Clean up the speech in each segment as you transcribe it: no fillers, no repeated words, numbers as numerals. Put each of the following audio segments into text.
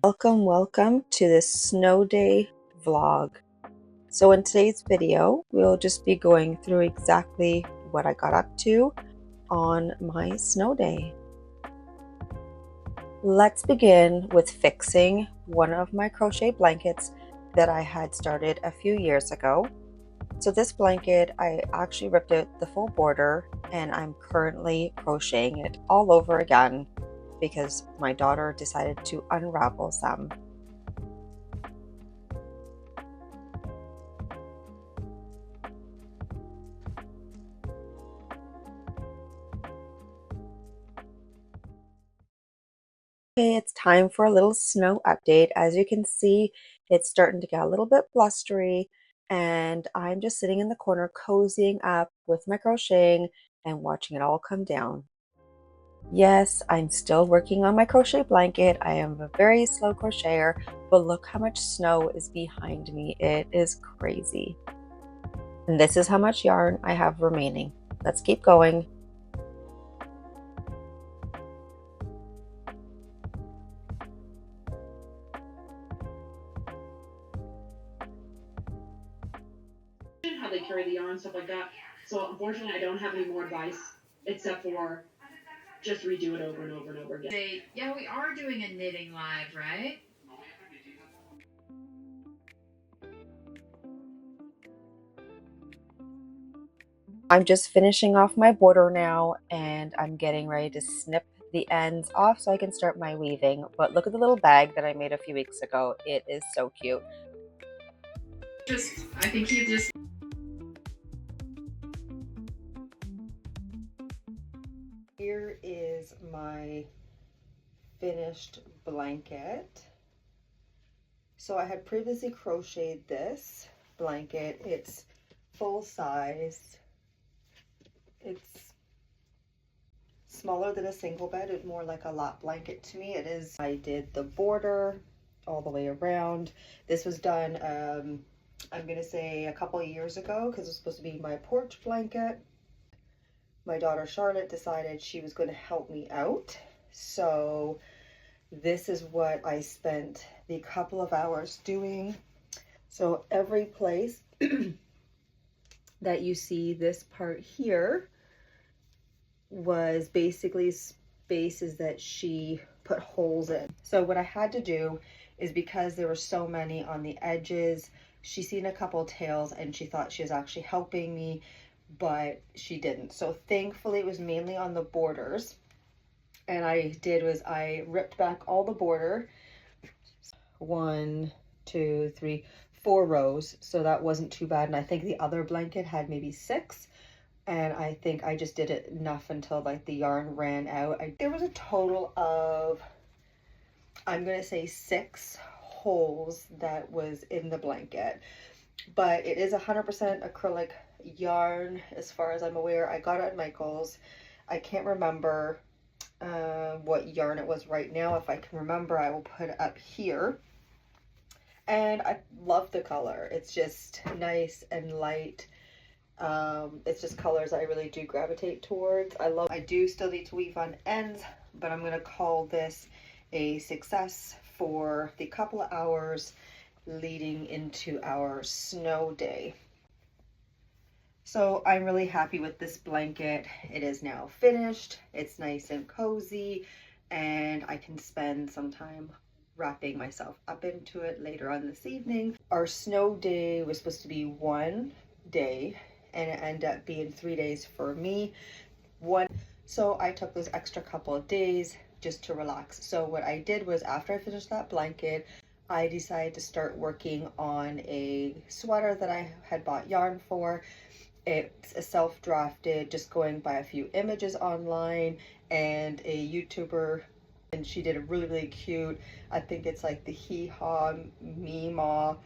Welcome to this snow day vlog. So in today's video, we'll just be going through exactly what I got up to on my snow day. Let's begin with fixing one of my crochet blankets that I had started a few years ago. So this blanket, I actually ripped out the full border and I'm currently crocheting it all over again because my daughter decided to unravel some. Okay, it's time for a little snow update. As you can see, it's starting to get a little bit blustery, and I'm just sitting in the corner cozying up with my crocheting and watching it all come down. Yes, I'm still working on my crochet blanket. I am a very slow crocheter, but look how much snow is behind me. It is crazy. And this is how much yarn I have remaining. Let's keep going. How they carry the yarn, stuff like that. So unfortunately, I don't have any more advice except for just redo it over and over and over again. Yeah, we are doing a knitting live, right? I'm just finishing off my border now and I'm getting ready to snip the ends off so I can start my weaving. But look at the little bag that I made a few weeks ago. It is so cute. I think he just... Here is my finished blanket. So I had previously crocheted this blanket. It's full size. It's smaller than a single bed. It's more like a lap blanket to me. It is. I did the border all the way around. This was done, I'm gonna say a couple of years ago because it was supposed to be my porch blanket. My daughter Charlotte decided she was going to help me out. So this is what I spent the couple of hours doing. So every place that you see this part here was basically spaces that she put holes in. So what I had to do is, because there were so many on the edges, she seen a couple tails and she thought she was actually helping me, but she didn't. So thankfully it was mainly on the borders. And I did was I ripped back all the border, 1, 2, 3, 4 rows. So that wasn't too bad. And I think the other blanket had maybe 6. And I think I just did it enough until like the yarn ran out. There was a total of, I'm gonna say 6 holes that was in the blanket. But it is 100% acrylic yarn as far as I'm aware. I got it at Michael's. I can't remember what yarn it was right now. If I can remember, I will put it up here. And I love the color. It's just nice and light. It's just colors I really do gravitate towards. I do still need to weave on ends, but I'm gonna call this a success for the couple of hours leading into our snow day. So I'm really happy with this blanket. It is now finished. It's nice and cozy, and I can spend some time wrapping myself up into it later on this evening. Our snow day was supposed to be 1 day, and it ended up being 3 days for me. So I took those extra couple of days just to relax. So what I did was, after I finished that blanket, I decided to start working on a sweater that I had bought yarn for. It's a self-drafted, just going by a few images online and a YouTuber, and she did a really cute, I think it's like the Hee Haw Meemaw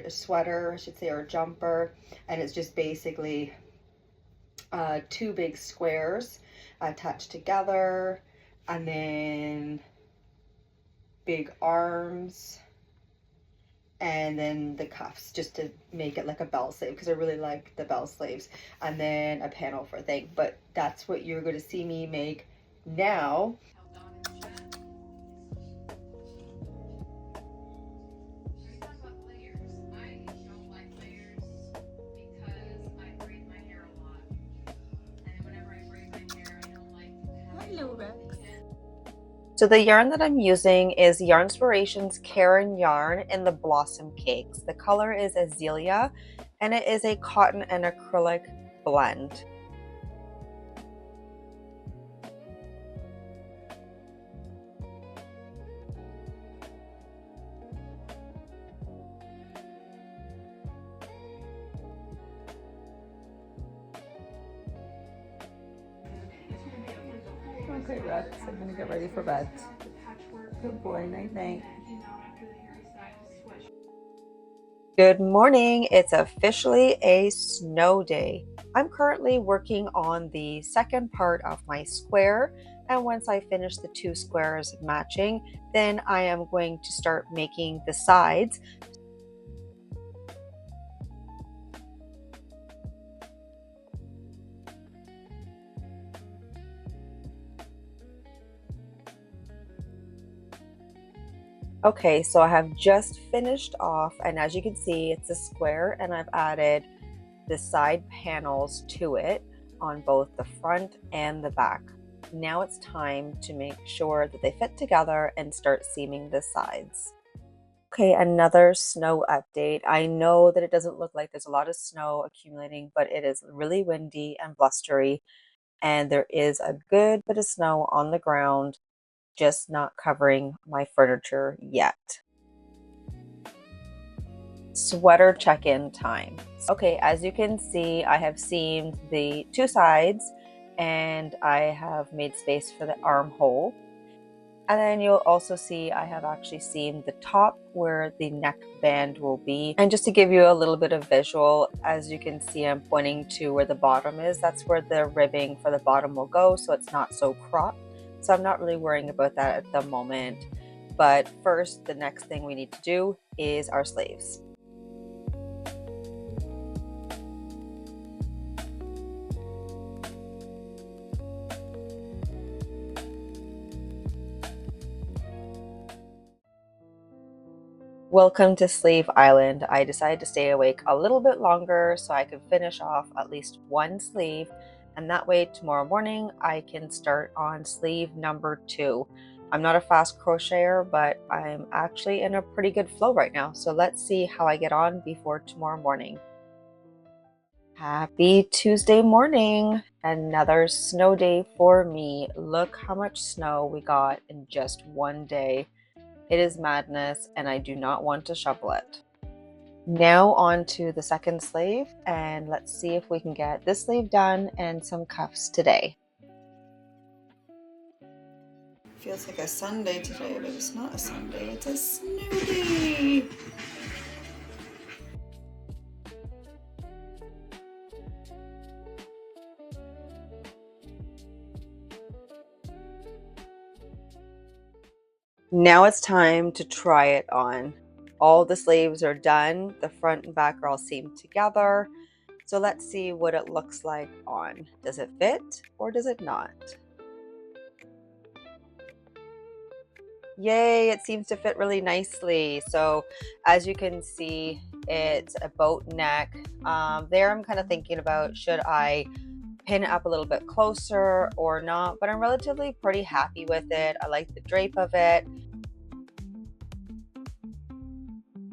sweater, I should say, or jumper. And it's just basically 2 big squares attached together, and then big arms, and then the cuffs, just to make it like a bell sleeve, because I really like the bell sleeves, and then a panel for thing. But that's what you're going to see me make now. Hello, Rex. So the yarn that I'm using is Yarnspiration's Caron yarn in the Blossom Cakes. The color is Azalea, and it is a cotton and acrylic blend. Okay, Rex, I'm gonna get ready for bed. Good boy, night night. Good morning. It's officially a snow day. I'm currently working on the second part of my square, and once I finish the two squares matching, then I am going to start making the sides. Okay, so I have just finished off, and as you can see, it's a square, and I've added the side panels to it on both the front and the back. Now it's time to make sure that they fit together and start seaming the sides. Okay, another snow update. I know that it doesn't look like there's a lot of snow accumulating, but it is really windy and blustery, and there is a good bit of snow on the ground, just not covering my furniture yet. Sweater check-in time. Okay, as you can see, I have seamed the two sides and I have made space for the armhole. And then you'll also see I have actually seamed the top where the neck band will be. And just to give you a little bit of visual, as you can see, I'm pointing to where the bottom is. That's where the ribbing for the bottom will go, so it's not so cropped. So I'm not really worrying about that at the moment. But first, the next thing we need to do is our sleeves. Welcome to Sleeve Island. I decided to stay awake a little bit longer so I could finish off at least one sleeve, and that way tomorrow morning I can start on sleeve number 2. I'm not a fast crocheter, but I'm actually in a pretty good flow right now, so let's see how I get on before tomorrow morning. Happy Tuesday morning! Another snow day for me. Look how much snow we got in just one day. It is madness, and I do not want to shovel it. Now on to the second sleeve, and let's see if we can get this sleeve done and some cuffs today. Feels like a Sunday today, but it's not a Sunday, it's a snow day. Now it's time to try it on. All the sleeves are done. The front and back are all seamed together. So let's see what it looks like on. Does it fit or does it not? Yay, it seems to fit really nicely. So as you can see, it's a boat neck. There I'm kind of thinking about, should I pin it up a little bit closer or not, but I'm relatively pretty happy with it. I like the drape of it.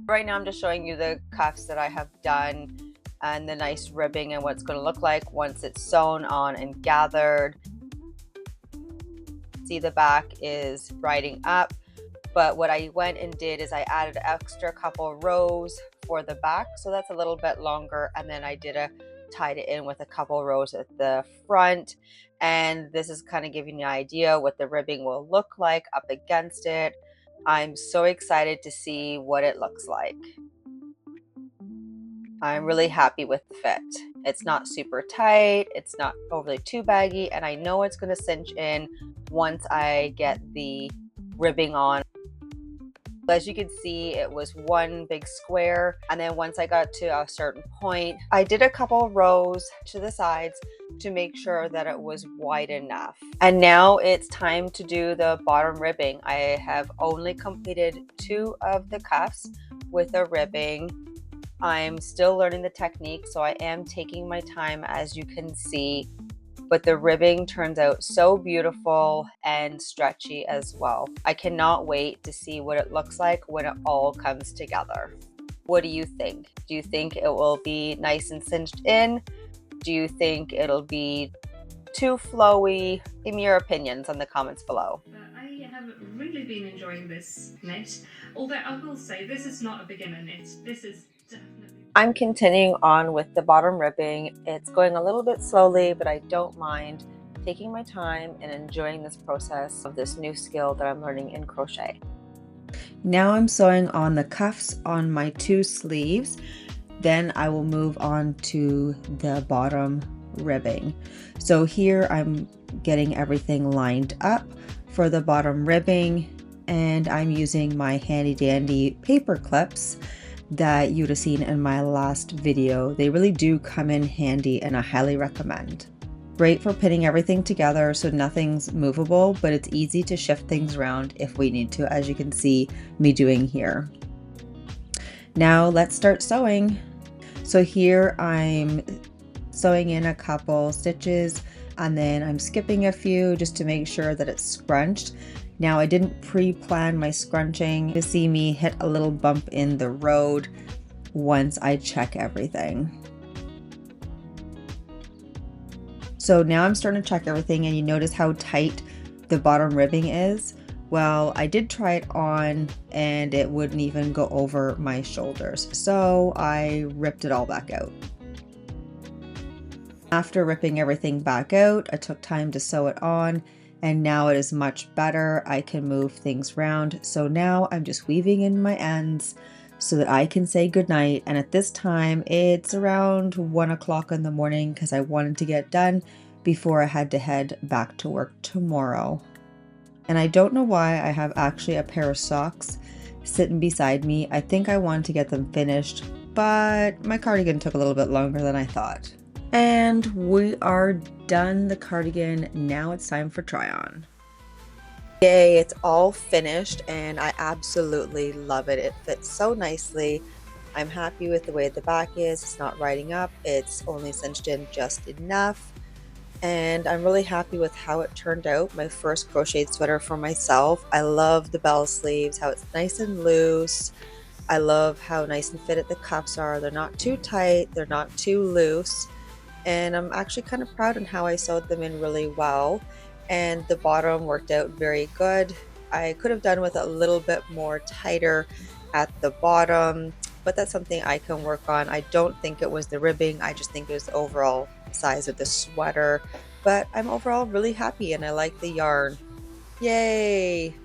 Right now I'm just showing you the cuffs that I have done and the nice ribbing and what it's going to look like once it's sewn on and gathered. See, the back is riding up, but what I went and did is I added an extra couple rows for the back, so that's a little bit longer, and then I tied it in with a couple rows at the front, and this is kind of giving you an idea what the ribbing will look like up against it. I'm so excited to see what it looks like. I'm really happy with the fit. It's not super tight, it's not overly too baggy, and I know it's going to cinch in once I get the ribbing on. As you can see, it was one big square, and then once I got to a certain point, I did a couple rows to the sides to make sure that it was wide enough. And now it's time to do the bottom ribbing. I have only completed 2 of the cuffs with a ribbing. I'm still learning the technique, so I am taking my time, as you can see. but the ribbing turns out so beautiful and stretchy as well. I cannot wait to see what it looks like when it all comes together. What do you think? Do you think it will be nice and cinched in? Do you think it'll be too flowy? Give me your opinions in the comments below. I have really been enjoying this knit, although I will say this is not a beginner knit. This is definitely... I'm continuing on with the bottom ribbing. It's going a little bit slowly, but I don't mind taking my time and enjoying this process of this new skill that I'm learning in crochet. Now I'm sewing on the cuffs on my 2 sleeves. Then I will move on to the bottom ribbing. So here I'm getting everything lined up for the bottom ribbing, and I'm using my handy dandy paper clips that you'd have seen in my last video. They really do come in handy and I highly recommend. Great for pinning everything together so nothing's movable, but it's easy to shift things around if we need to, as you can see me doing here. Now let's start sewing. So here I'm sewing in a couple stitches and then I'm skipping a few just to make sure that it's scrunched. Now I didn't pre-plan my scrunching to see me hit a little bump in the road once I check everything. So now I'm starting to check everything, and you notice how tight the bottom ribbing is. Well, I did try it on and it wouldn't even go over my shoulders, so I ripped it all back out. After ripping everything back out, I took time to sew it on, and now it is much better. I can move things around. So now I'm just weaving in my ends so that I can say goodnight. And at this time, it's around 1 o'clock in the morning because I wanted to get done before I had to head back to work tomorrow. And I don't know why I have actually a pair of socks sitting beside me. I think I wanted to get them finished, but my cardigan took a little bit longer than I thought. And we are done the cardigan. Now it's time for try on. Yay, it's all finished and I absolutely love it. It fits so nicely. I'm happy with the way the back is. It's not riding up. It's only cinched in just enough. And I'm really happy with how it turned out. My first crocheted sweater for myself. I love the bell sleeves, how it's nice and loose. I love how nice and fitted the cuffs are. They're not too tight, they're not too loose. And I'm actually kind of proud on how I sewed them in really well. And the bottom worked out very good. I could have done with a little bit more tighter at the bottom, but that's something I can work on. I don't think it was the ribbing, I just think it was the overall size of the sweater. But I'm overall really happy and I like the yarn. Yay!